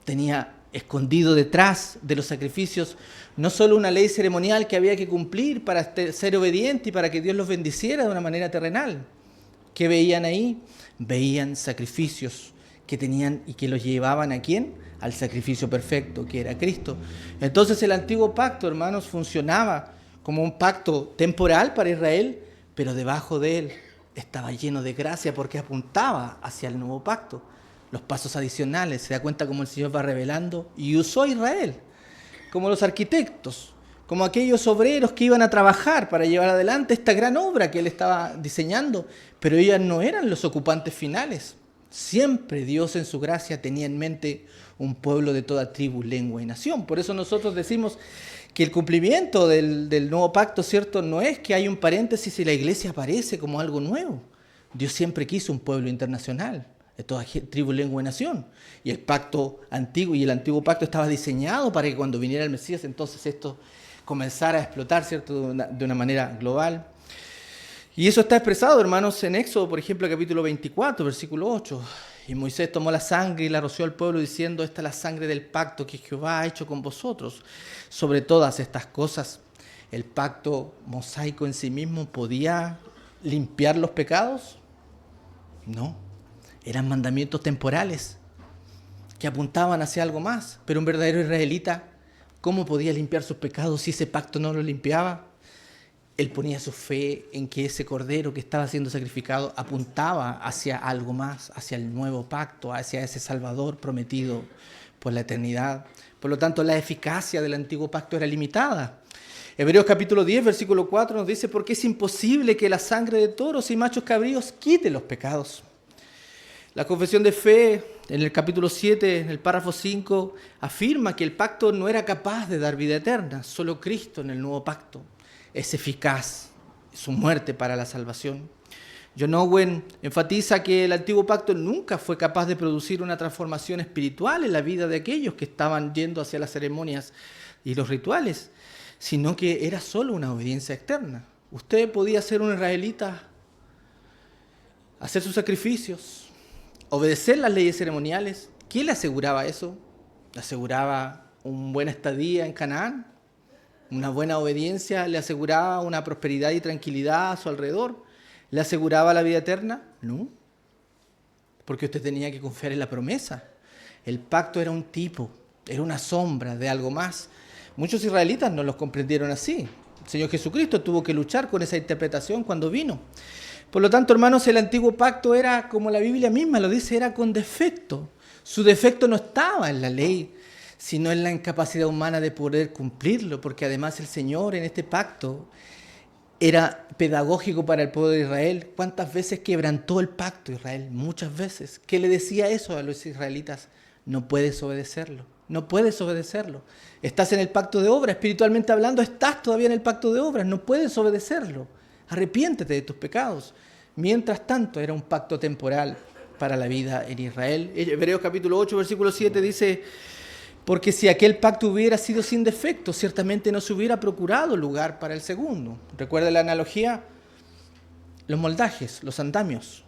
Tenía escondido detrás de los sacrificios, no solo una ley ceremonial que había que cumplir para ser obediente y para que Dios los bendiciera de una manera terrenal. ¿Qué veían ahí? Veían sacrificios que tenían y que los llevaban ¿a quién? Al sacrificio perfecto, que era Cristo. Entonces el antiguo pacto, hermanos, funcionaba como un pacto temporal para Israel, pero debajo de él estaba lleno de gracia porque apuntaba hacia el nuevo pacto. Los pasos adicionales, se da cuenta cómo el Señor va revelando y usó a Israel, como los arquitectos, como aquellos obreros que iban a trabajar para llevar adelante esta gran obra que Él estaba diseñando, pero ellos no eran los ocupantes finales. Siempre Dios en su gracia tenía en mente un pueblo de toda tribu, lengua y nación. Por eso nosotros decimos que el cumplimiento del nuevo pacto, ¿cierto? No es que hay un paréntesis y la iglesia aparece como algo nuevo. Dios siempre quiso un pueblo internacional, de toda tribu, lengua y nación. Y el pacto antiguo y el antiguo pacto estaba diseñado para que cuando viniera el Mesías, entonces esto comenzara a explotar, ¿cierto? De una manera global. Y eso está expresado, hermanos, en Éxodo, por ejemplo, capítulo 24, versículo 8. Y Moisés tomó la sangre y la roció al pueblo diciendo, esta es la sangre del pacto que Jehová ha hecho con vosotros. Sobre todas estas cosas, ¿el pacto mosaico en sí mismo podía limpiar los pecados? No, eran mandamientos temporales que apuntaban hacia algo más. Pero un verdadero israelita, ¿cómo podía limpiar sus pecados si ese pacto no lo limpiaba? Él ponía su fe en que ese cordero que estaba siendo sacrificado apuntaba hacia algo más, hacia el nuevo pacto, hacia ese Salvador prometido por la eternidad. Por lo tanto, la eficacia del antiguo pacto era limitada. Hebreos capítulo 10, versículo 4 nos dice, porque es imposible que la sangre de toros y machos cabríos quite los pecados. La confesión de fe, en el capítulo 7, en el párrafo 5, afirma que el pacto no era capaz de dar vida eterna, solo Cristo en el nuevo pacto es eficaz, su muerte para la salvación. John Owen enfatiza que el antiguo pacto nunca fue capaz de producir una transformación espiritual en la vida de aquellos que estaban yendo hacia las ceremonias y los rituales, sino que era solo una obediencia externa. Usted podía ser un israelita, hacer sus sacrificios, obedecer las leyes ceremoniales. ¿Quién le aseguraba eso? ¿Le aseguraba un buen estadía en Canaán? ¿Una buena obediencia le aseguraba una prosperidad y tranquilidad a su alrededor? ¿Le aseguraba la vida eterna? No, porque usted tenía que confiar en la promesa. El pacto era un tipo, era una sombra de algo más. Muchos israelitas no los comprendieron así. El Señor Jesucristo tuvo que luchar con esa interpretación cuando vino. Por lo tanto, hermanos, el antiguo pacto era, como la Biblia misma lo dice, era con defecto. Su defecto no estaba en la ley, sino en la incapacidad humana de poder cumplirlo, porque además el Señor en este pacto era pedagógico para el pueblo de Israel. ¿Cuántas veces quebrantó el pacto Israel? Muchas veces. ¿Qué le decía eso a los israelitas? No puedes obedecerlo, no puedes obedecerlo. Estás en el pacto de obras, espiritualmente hablando, estás todavía en el pacto de obras, no puedes obedecerlo. Arrepiéntete de tus pecados. Mientras tanto, era un pacto temporal para la vida en Israel. Hebreos capítulo 8, versículo 7 dice, porque si aquel pacto hubiera sido sin defecto, ciertamente no se hubiera procurado lugar para el segundo. ¿Recuerda la analogía? Los moldajes, los andamios,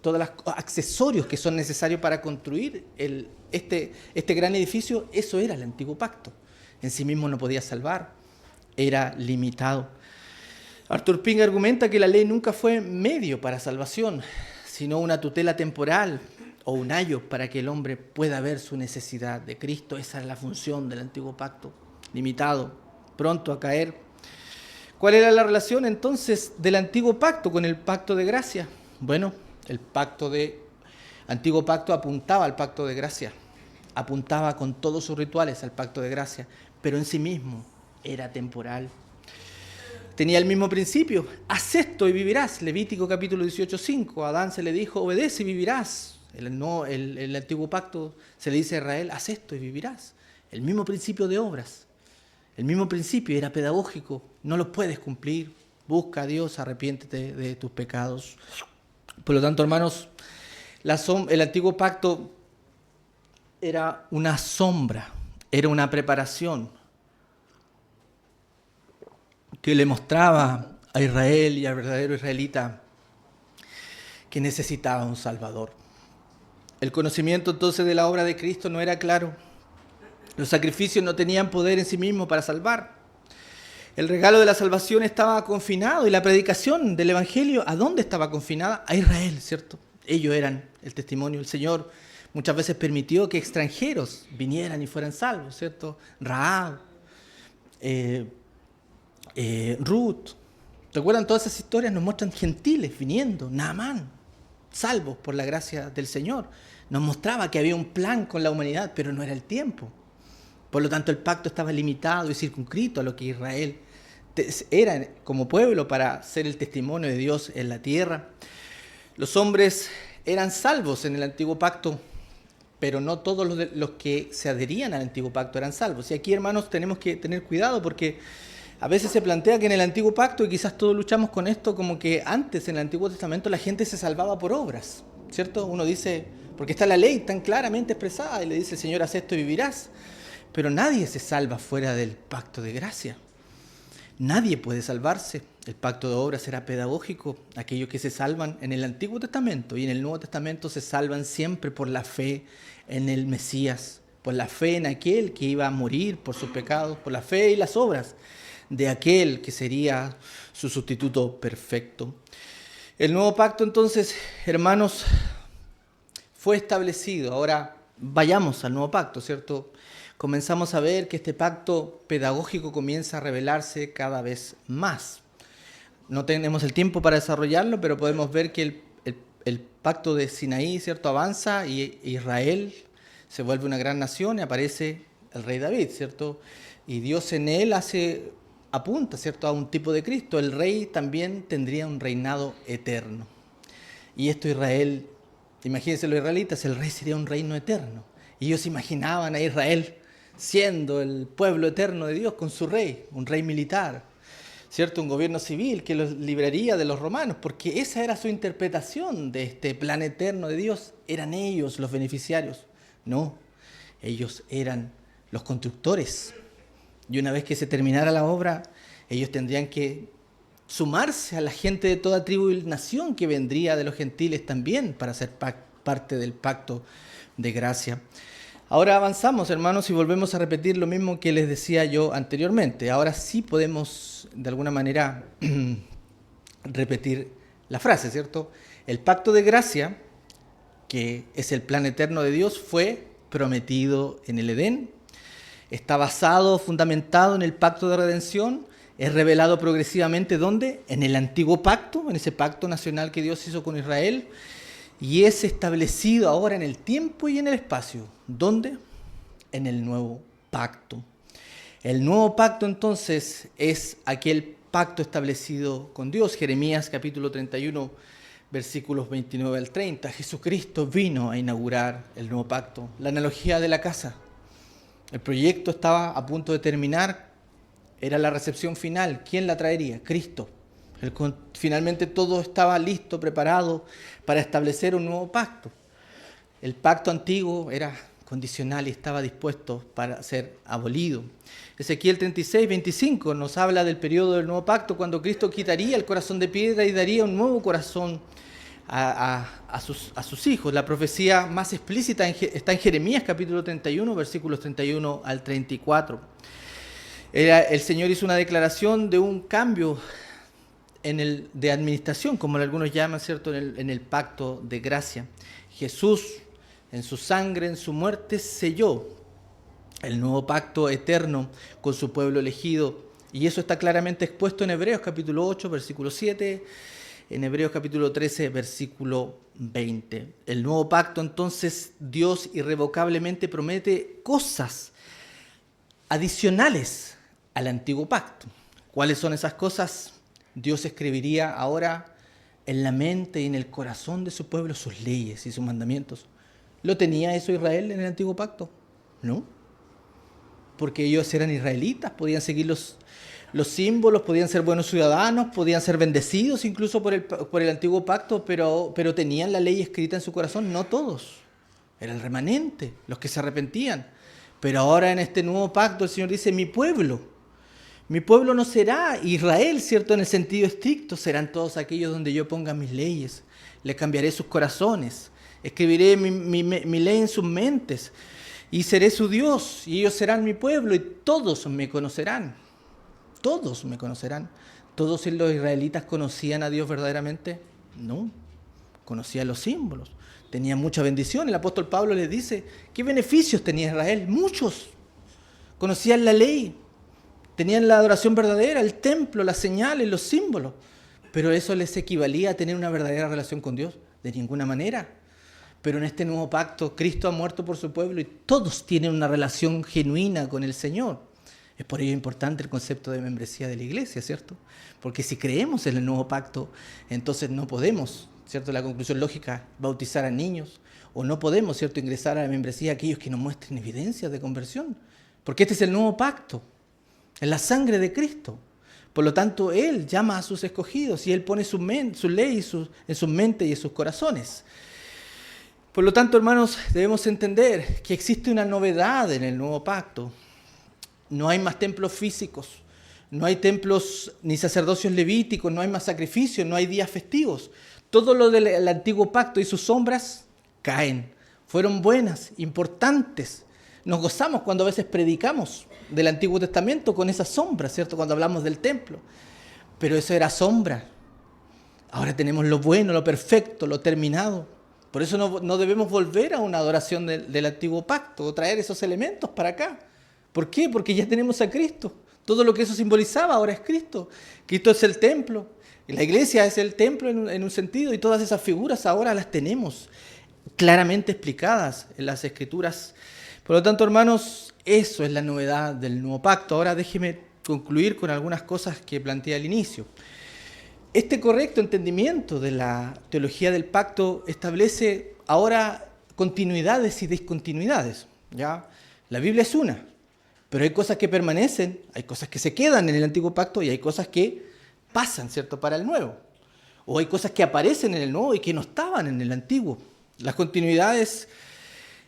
todos los accesorios que son necesarios para construir este gran edificio, eso era el antiguo pacto. En sí mismo no podía salvar, era limitado. Arthur Pink argumenta que la ley nunca fue medio para salvación, sino una tutela temporal o un ayo para que el hombre pueda ver su necesidad de Cristo. Esa es la función del antiguo pacto, limitado, pronto a caer. ¿Cuál era la relación entonces del antiguo pacto con el pacto de gracia? Bueno, el antiguo pacto apuntaba al pacto de gracia, apuntaba con todos sus rituales al pacto de gracia, pero en sí mismo era temporal. Tenía el mismo principio, haz esto y vivirás. Levítico capítulo 18:5, a Adán se le dijo, obedece y vivirás. El antiguo pacto se le dice a Israel, haz esto y vivirás. El mismo principio de obras, el mismo principio era pedagógico, no lo puedes cumplir, busca a Dios, arrepiéntete de tus pecados. Por lo tanto, hermanos, el antiguo pacto era una sombra, era una preparación que le mostraba a Israel y al verdadero israelita que necesitaba un Salvador. El conocimiento entonces de la obra de Cristo no era claro. Los sacrificios no tenían poder en sí mismos para salvar. El regalo de la salvación estaba confinado y la predicación del Evangelio, ¿a dónde estaba confinada? A Israel, ¿cierto? Ellos eran el testimonio. El Señor muchas veces permitió que extranjeros vinieran y fueran salvos, ¿cierto? Rahab, Ruth. ¿Recuerdan todas esas historias? Nos muestran gentiles viniendo, Naamán, salvos por la gracia del Señor. Nos mostraba que había un plan con la humanidad, pero no era el tiempo. Por lo tanto, el pacto estaba limitado y circunscrito a lo que Israel era como pueblo para ser el testimonio de Dios en la tierra. Los hombres eran salvos en el antiguo pacto, pero no todos los que se adherían al antiguo pacto eran salvos. Y aquí, hermanos, tenemos que tener cuidado porque a veces se plantea que en el antiguo pacto, y quizás todos luchamos con esto, como que antes en el Antiguo Testamento la gente se salvaba por obras, ¿cierto? Uno dice, porque está la ley tan claramente expresada y le dice, Señor, haz esto y vivirás. Pero nadie se salva fuera del pacto de gracia. Nadie puede salvarse. El pacto de obras era pedagógico. Aquellos que se salvan en el Antiguo Testamento y en el Nuevo Testamento se salvan siempre por la fe en el Mesías, por la fe en aquel que iba a morir por sus pecados, por la fe y las obras de aquel que sería su sustituto perfecto. El nuevo pacto, entonces, hermanos, fue establecido. Ahora vayamos al nuevo pacto, ¿cierto? Comenzamos a ver que este pacto pedagógico comienza a revelarse cada vez más. No tenemos el tiempo para desarrollarlo, pero podemos ver que el pacto de Sinaí, ¿cierto?, avanza y Israel se vuelve una gran nación y aparece el rey David, ¿cierto? Y Dios en él apunta, ¿cierto?, a un tipo de Cristo. El rey también tendría un reinado eterno. Y esto Israel, imagínense los israelitas, el rey sería un reino eterno. Y ellos imaginaban a Israel siendo el pueblo eterno de Dios con su rey, un rey militar, ¿cierto? Un gobierno civil que los libraría de los romanos, porque esa era su interpretación de este plan eterno de Dios. Eran ellos los beneficiarios. No, ellos eran los constructores. Y una vez que se terminara la obra, ellos tendrían que sumarse a la gente de toda tribu y nación que vendría de los gentiles también para ser parte del pacto de gracia. Ahora avanzamos, hermanos, y volvemos a repetir lo mismo que les decía yo anteriormente. Ahora sí podemos, de alguna manera, repetir la frase, ¿cierto? El pacto de gracia, que es el plan eterno de Dios, fue prometido en el Edén. Está basado, fundamentado en el pacto de redención. Es revelado progresivamente, ¿dónde? En el antiguo pacto, en ese pacto nacional que Dios hizo con Israel. Y es establecido ahora en el tiempo y en el espacio. ¿Dónde? En el nuevo pacto. El nuevo pacto entonces es aquel pacto establecido con Dios. Jeremías capítulo 31, versículos 29 al 30. Jesucristo vino a inaugurar el nuevo pacto. La analogía de la casa. El proyecto estaba a punto de terminar. Era la recepción final. ¿Quién la traería? Cristo. Finalmente todo estaba listo, preparado para establecer un nuevo pacto. El pacto antiguo era condicional y estaba dispuesto para ser abolido. Ezequiel 36, 25 nos habla del periodo del nuevo pacto, cuando Cristo quitaría el corazón de piedra y daría un nuevo corazón a sus hijos. La profecía más explícita está en Jeremías capítulo 31, versículos 31 al 34. El Señor hizo una declaración de un cambio de administración, como algunos llaman, ¿cierto?, en el pacto de gracia. Jesús, en su sangre, en su muerte, selló el nuevo pacto eterno con su pueblo elegido. Y eso está claramente expuesto en Hebreos capítulo 8, versículo 7, en Hebreos capítulo 13, versículo 20. El nuevo pacto, entonces, Dios irrevocablemente promete cosas adicionales al antiguo pacto. ¿Cuáles son esas cosas? Dios escribiría ahora en la mente y en el corazón de su pueblo sus leyes y sus mandamientos. ¿Lo tenía eso Israel en el antiguo pacto? No. Porque ellos eran israelitas, podían seguir los símbolos, podían ser buenos ciudadanos, podían ser bendecidos incluso por el antiguo pacto, pero tenían la ley escrita en su corazón. No todos. Era el remanente, los que se arrepentían. Pero ahora en este nuevo pacto el Señor dice, mi pueblo no será Israel, ¿cierto?, en el sentido estricto, serán todos aquellos donde yo ponga mis leyes. Les cambiaré sus corazones Escribiré mi ley en sus mentes y seré su Dios y ellos serán mi pueblo y todos me conocerán. Todos me conocerán. ¿Todos los israelitas conocían a Dios verdaderamente? No. Conocían los símbolos. Tenían mucha bendición. El apóstol Pablo les dice, ¿qué beneficios tenía Israel? Muchos. Conocían la ley. Tenían la adoración verdadera, el templo, las señales, los símbolos. Pero eso les equivalía a tener una verdadera relación con Dios. De ninguna manera. Pero en este nuevo pacto, Cristo ha muerto por su pueblo y todos tienen una relación genuina con el Señor. Es por ello importante el concepto de membresía de la iglesia, ¿cierto? Porque si creemos en el nuevo pacto, entonces no podemos, ¿cierto? La conclusión lógica, bautizar a niños, o no podemos, ¿cierto?, ingresar a la membresía a aquellos que nos muestren evidencias de conversión. Porque este es el nuevo pacto, es la sangre de Cristo. Por lo tanto, Él llama a sus escogidos y Él pone su ley en sus mentes y en sus corazones. Por lo tanto, hermanos, debemos entender que existe una novedad en el nuevo pacto. No hay más templos físicos, no hay templos ni sacerdocios levíticos, no hay más sacrificios, no hay días festivos. Todo lo del antiguo pacto y sus sombras caen. Fueron buenas, importantes. Nos gozamos cuando a veces predicamos del Antiguo Testamento con esas sombras, ¿cierto? Cuando hablamos del templo. Pero eso era sombra. Ahora tenemos lo bueno, lo perfecto, lo terminado. Por eso no debemos volver a una adoración del antiguo pacto o traer esos elementos para acá. ¿Por qué? Porque ya tenemos a Cristo. Todo lo que eso simbolizaba ahora es Cristo. Cristo es el templo. Y la iglesia es el templo en un sentido y todas esas figuras ahora las tenemos claramente explicadas en las Escrituras. Por lo tanto, hermanos, eso es la novedad del nuevo pacto. Ahora déjeme concluir con algunas cosas que planteé al inicio. Este correcto entendimiento de la teología del pacto establece ahora continuidades y discontinuidades, ¿ya? La Biblia es una, pero hay cosas que permanecen, hay cosas que se quedan en el antiguo pacto y hay cosas que pasan, ¿cierto?, para el nuevo. O hay cosas que aparecen en el nuevo y que no estaban en el antiguo. Las continuidades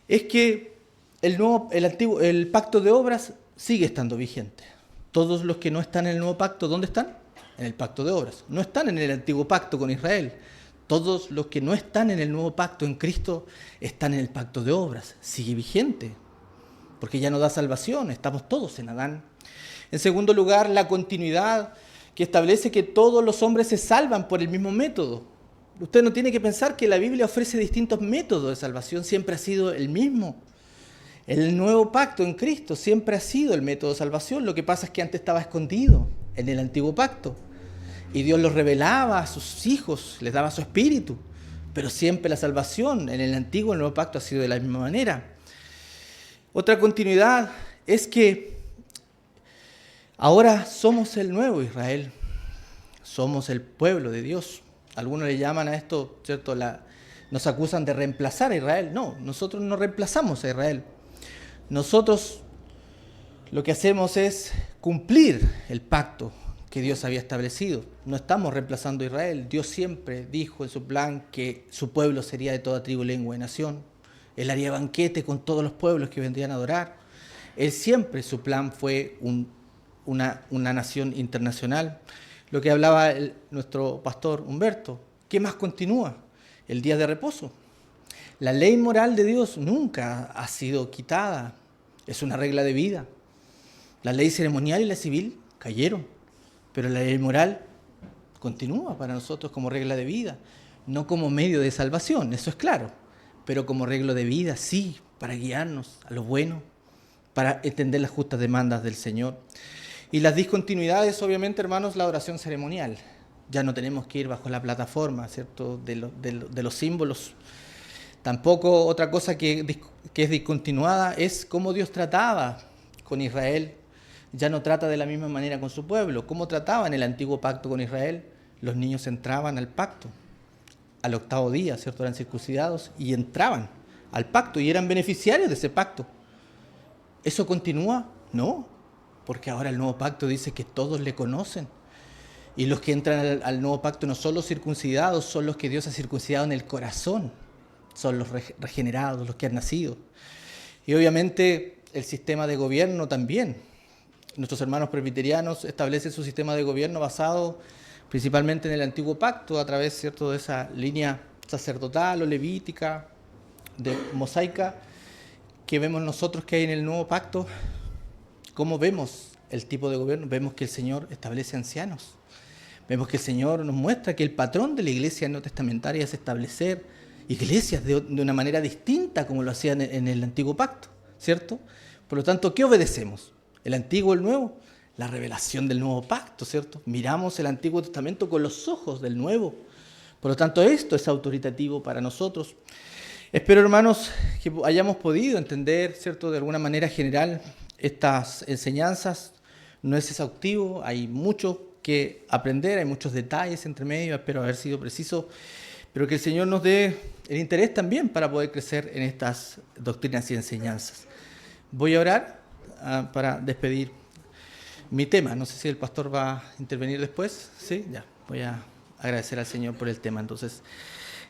es que el pacto de obras sigue estando vigente. Todos los que no están en el nuevo pacto, ¿dónde están? En el pacto de obras. No están en el antiguo pacto con Israel. Todos los que no están en el nuevo pacto en Cristo están en el pacto de obras. Sigue vigente, porque ya no da salvación. Estamos todos en Adán. En segundo lugar, la continuidad que establece que todos los hombres se salvan por el mismo método. Usted no tiene que pensar que la Biblia ofrece distintos métodos de salvación. Siempre ha sido el mismo. El nuevo pacto en Cristo siempre ha sido el método de salvación. Lo que pasa es que antes estaba escondido en el antiguo pacto. Y Dios los revelaba a sus hijos, les daba su espíritu. Pero siempre la salvación en el antiguo y el nuevo pacto ha sido de la misma manera. Otra continuidad es que ahora somos el nuevo Israel. Somos el pueblo de Dios. Algunos le llaman a esto, ¿cierto? Nos acusan de reemplazar a Israel. No, nosotros no reemplazamos a Israel. Nosotros lo que hacemos es cumplir el pacto que Dios había establecido. No estamos reemplazando a Israel. Dios siempre dijo en su plan que su pueblo sería de toda tribu, lengua y nación. Él haría banquete con todos los pueblos que vendrían a adorar. Él siempre, su plan fue una nación internacional. Lo que hablaba nuestro pastor Humberto. ¿Qué más continúa? El día de reposo. La ley moral de Dios nunca ha sido quitada. Es una regla de vida. La ley ceremonial y la civil cayeron, pero la ley moral continúa para nosotros como regla de vida, no como medio de salvación, eso es claro, pero como regla de vida, sí, para guiarnos a lo bueno, para entender las justas demandas del Señor. Y las discontinuidades, obviamente, hermanos, la oración ceremonial. Ya no tenemos que ir bajo la plataforma, ¿cierto?, de los símbolos. Tampoco otra cosa que es discontinuada es cómo Dios trataba con Israel. Ya no trata de la misma manera con su pueblo. ¿Cómo trataba en el antiguo pacto con Israel? Los niños entraban al pacto al octavo día, ¿cierto? Eran circuncidados y entraban al pacto y eran beneficiarios de ese pacto. ¿Eso continúa? No, porque ahora el nuevo pacto dice que todos le conocen. Y los que entran al nuevo pacto no son los circuncidados, son los que Dios ha circuncidado en el corazón. Son los regenerados, los que han nacido. Y obviamente el sistema de gobierno también. Nuestros hermanos presbiterianos establecen su sistema de gobierno basado principalmente en el antiguo pacto, a través, ¿cierto?, de esa línea sacerdotal o levítica, de mosaica que vemos nosotros que hay en el nuevo pacto, ¿cómo vemos el tipo de gobierno? Vemos que el Señor establece ancianos. Vemos que el Señor nos muestra que el patrón de la iglesia neotestamentaria es establecer iglesias de una manera distinta como lo hacían en el antiguo pacto, ¿cierto? Por lo tanto, ¿qué obedecemos? ¿El antiguo o el nuevo? La revelación del nuevo pacto, ¿cierto? Miramos el Antiguo Testamento con los ojos del nuevo. Por lo tanto, esto es autoritativo para nosotros. Espero, hermanos, que hayamos podido entender, ¿cierto?, de alguna manera general estas enseñanzas. No es exhaustivo, hay mucho que aprender, hay muchos detalles entre medio, espero haber sido preciso, pero que el Señor nos dé el interés también para poder crecer en estas doctrinas y enseñanzas. Voy a orar para despedir mi tema. No sé si el pastor va a intervenir después. Sí, ya. Voy a agradecer al Señor por el tema. Entonces,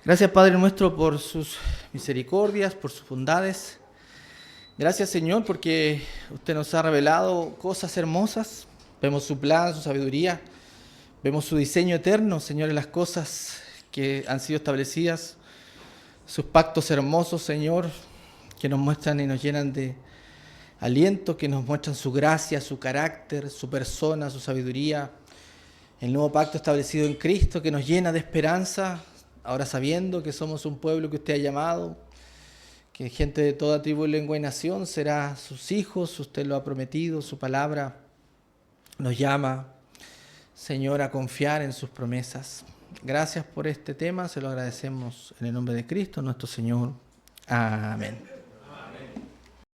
gracias, Padre nuestro, por sus misericordias, por sus bondades. Gracias, Señor, porque usted nos ha revelado cosas hermosas. Vemos su plan, su sabiduría. Vemos su diseño eterno, Señor, en las cosas que han sido establecidas. Sus pactos hermosos, Señor, que nos muestran y nos llenan de aliento, que nos muestran su gracia, su carácter, su persona, su sabiduría. El nuevo pacto establecido en Cristo, que nos llena de esperanza, ahora sabiendo que somos un pueblo que usted ha llamado, que gente de toda tribu, lengua y nación será sus hijos, usted lo ha prometido, su palabra nos llama, Señor, a confiar en sus promesas. Gracias por este tema, se lo agradecemos en el nombre de Cristo, nuestro Señor. Amén.